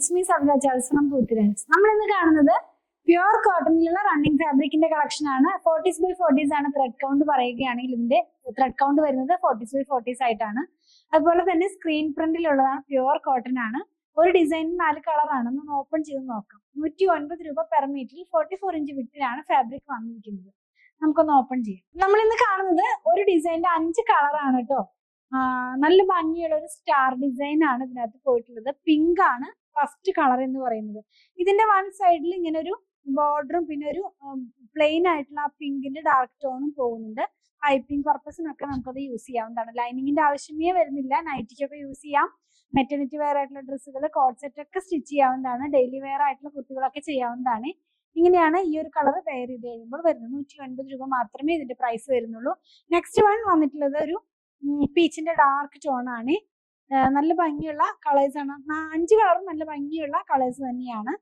It's me സബ്ജ Charles from പൂത്തിരൻസ്. നമ്മൾ ഇന്ന് കാണുന്നത് പ്യുവർ കോട്ടണിലുള്ള റണ്ണിങ് ഫാബ്രിക്കിന്റെ കളക്ഷൻ ആണ്. 40s by 40s ആണ് ത്രെഡ് കൗണ്ട് പറയുകയാണെങ്കിൽ ഇതിന്റെ ത്രെഡ് കൗണ്ട് വരുന്നത് 40s by 40s ആയിട്ടാണ്. അതുപോലെ തന്നെ സ്ക്രീൻ പ്രിന്റിലുള്ളതാണ്, പ്യുവർ കോട്ടൺ ആണ്. ഒരു ഡിസൈനിന് 4 കളറാണ്. ഒന്ന് ഓപ്പൺ ചെയ്ത് നോക്കാം. 109 രൂപ പെർ മീറ്ററിൽ 44 ഇഞ്ച് വിട്ടിലാണ് ഫാബ്രിക് വന്നിരിക്കുന്നത്. നമുക്കൊന്ന് ഓപ്പൺ ചെയ്യാം. നമ്മൾ ഇന്ന് കാണുന്നത് ഒരു ഡിസൈനിന്റെ 5 കളറാണ് കേട്ടോ. നല്ല ഭംഗിയുള്ള ഒരു സ്റ്റാർ ഡിസൈൻ ആണ് ഇതിനകത്ത് പോയിട്ടുള്ളത്. പിങ്ക് ആണ് ഫസ്റ്റ് കളർ എന്ന് പറയുന്നത്. ഇതിന്റെ വൺ സൈഡിൽ ഇങ്ങനെ ഒരു ബോർഡറും പിന്നെ ഒരു പ്ലെയിൻ ആയിട്ടുള്ള ആ പിങ്കിന്റെ ഡാർക്ക് ടോണും പോകുന്നുണ്ട്. പൈപ്പിംഗ് പർപ്പസിനൊക്കെ നമുക്കത് യൂസ് ചെയ്യാവുന്നതാണ്. ലൈനിങ്ങിന്റെ ആവശ്യമേ വരുന്നില്ല. നൈറ്റിക്കൊക്കെ യൂസ് ചെയ്യാം. മെറ്റർണിറ്റി വെയർ ആയിട്ടുള്ള ഡ്രസ്സുകൾ, കോട്ട് സെറ്റ് ഒക്കെ സ്റ്റിച്ച് ചെയ്യാവുന്നതാണ്. ഡെയിലി വെയർ ആയിട്ടുള്ള കുട്ടികളൊക്കെ ചെയ്യാവുന്നതാണ്. ഇങ്ങനെയാണ് ഈ ഒരു കളർ വെയർ ചെയ്ത് കഴിയുമ്പോൾ വരുന്നത്. 109 രൂപ മാത്രമേ ഇതിന്റെ പ്രൈസ് വരുന്നുള്ളൂ. നെക്സ്റ്റ് വൺ വന്നിട്ടുള്ളത് ഒരു പീച്ചിന്റെ ഡാർക്ക് ടോൺ ആണ്. നല്ല ഭംഗിയുള്ള കളേഴ്സ് ആണ്. 5 കളറും നല്ല ഭംഗിയുള്ള കളേഴ്സ് തന്നെയാണ്.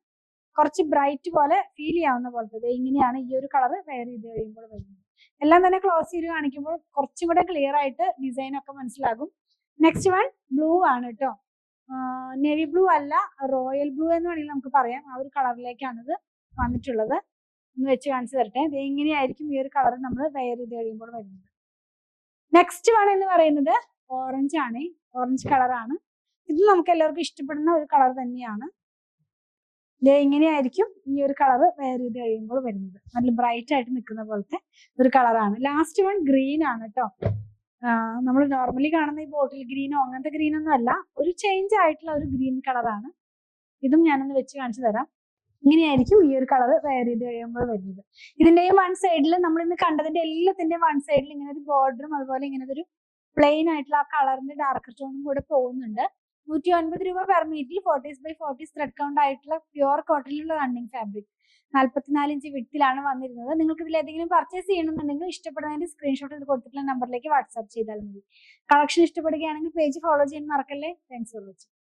കുറച്ച് ബ്രൈറ്റ് പോലെ ഫീൽ ചെയ്യാവുന്ന പോലത്തെ ഇങ്ങനെയാണ് ഈ ഒരു കളർ വെയർ ചെയ്ത് കഴിയുമ്പോൾ വരുന്നത്. എല്ലാം തന്നെ ക്ലോസ് ചെയ്ത് കാണിക്കുമ്പോൾ കുറച്ചും കൂടെ ക്ലിയർ ആയിട്ട് ഡിസൈൻ ഒക്കെ മനസ്സിലാകും. നെക്സ്റ്റ് വൺ ബ്ലൂ ആണ് കേട്ടോ. നേവി ബ്ലൂ അല്ല, റോയൽ ബ്ലൂ എന്ന് വേണമെങ്കിൽ നമുക്ക് പറയാം. ആ ഒരു കളറിലേക്കാണ് ഇത് വന്നിട്ടുള്ളത്. ഒന്ന് വെച്ച് കാണിച്ചു തരട്ടെ. ഇത് എങ്ങനെയായിരിക്കും ഈ ഒരു കളർ നമ്മൾ വെയർ ചെയ്ത് കഴിയുമ്പോൾ വരുന്നത്. നെക്സ്റ്റ് വൺ എന്ന് പറയുന്നത് ഓറഞ്ച് ആണ്. ഓറഞ്ച് കളറാണ്. ഇത് നമുക്ക് എല്ലാവർക്കും ഇഷ്ടപ്പെടുന്ന ഒരു കളർ തന്നെയാണ്. ഇത് എങ്ങനെയായിരിക്കും ഈ ഒരു കളർ വെയർ ചെയ്ത് കഴിയുമ്പോൾ വരുന്നത്. നല്ല ബ്രൈറ്റ് ആയിട്ട് നിൽക്കുന്ന പോലത്തെ ഒരു കളറാണ്. ലാസ്റ്റ് വൺ ഗ്രീൻ ആണ് കേട്ടോ. നമ്മൾ നോർമലി കാണുന്ന ഈ ബോട്ടിൽ ഗ്രീനോ അങ്ങനത്തെ ഗ്രീനൊന്നും അല്ല, ഒരു ചേഞ്ച് ആയിട്ടുള്ള ഒരു ഗ്രീൻ കളറാണ്. ഇതും ഞാനൊന്ന് വെച്ച് കാണിച്ചു തരാം. ഇങ്ങനെയായിരിക്കും ഈ ഒരു കളർ വെയർ ചെയ്ത് കഴിയുമ്പോൾ വരുന്നത്. ഇതിന്റെയും വൺ സൈഡിൽ നമ്മൾ ഇന്ന് കണ്ടതിന്റെ എല്ലാത്തിന്റെയും വൺ സൈഡിൽ ഇങ്ങനെ ഒരു ബോർഡറും അതുപോലെ ഇങ്ങനെ ഒരു പ്ലെയിൻ ആയിട്ടുള്ള ആ കളറിന്റെ ഡാർക്ക് ടോണും കൂടെ പോകുന്നുണ്ട്. 109 രൂപ പെർ മീറ്ററിൽ 40s by 40s thread count ആയിട്ടുള്ള പ്യുവർ കോട്ടണിലുള്ള റണ്ണിങ് ഫാബ്രിക്. 44 ഇഞ്ച് വിട്ടിലാണ് വന്നിരുന്നത്. നിങ്ങൾക്ക് ഇതിൽ ഏതെങ്കിലും പർച്ചേസ് ചെയ്യണമെന്നുണ്ടെങ്കിൽ ഇഷ്ടപ്പെടുന്നതിന്റെ സ്ക്രീൻഷോട്ട് ഇത് കൊടുത്തിട്ടുള്ള നമ്പറിലേക്ക് വാട്സ്ആപ്പ് ചെയ്താൽ മതി. കളക്ഷൻ ഇഷ്ടപ്പെടുകയാണെങ്കിൽ പേജ് ഫോളോ ചെയ്യാൻ മറക്കല്ലേ. Thanks for watching.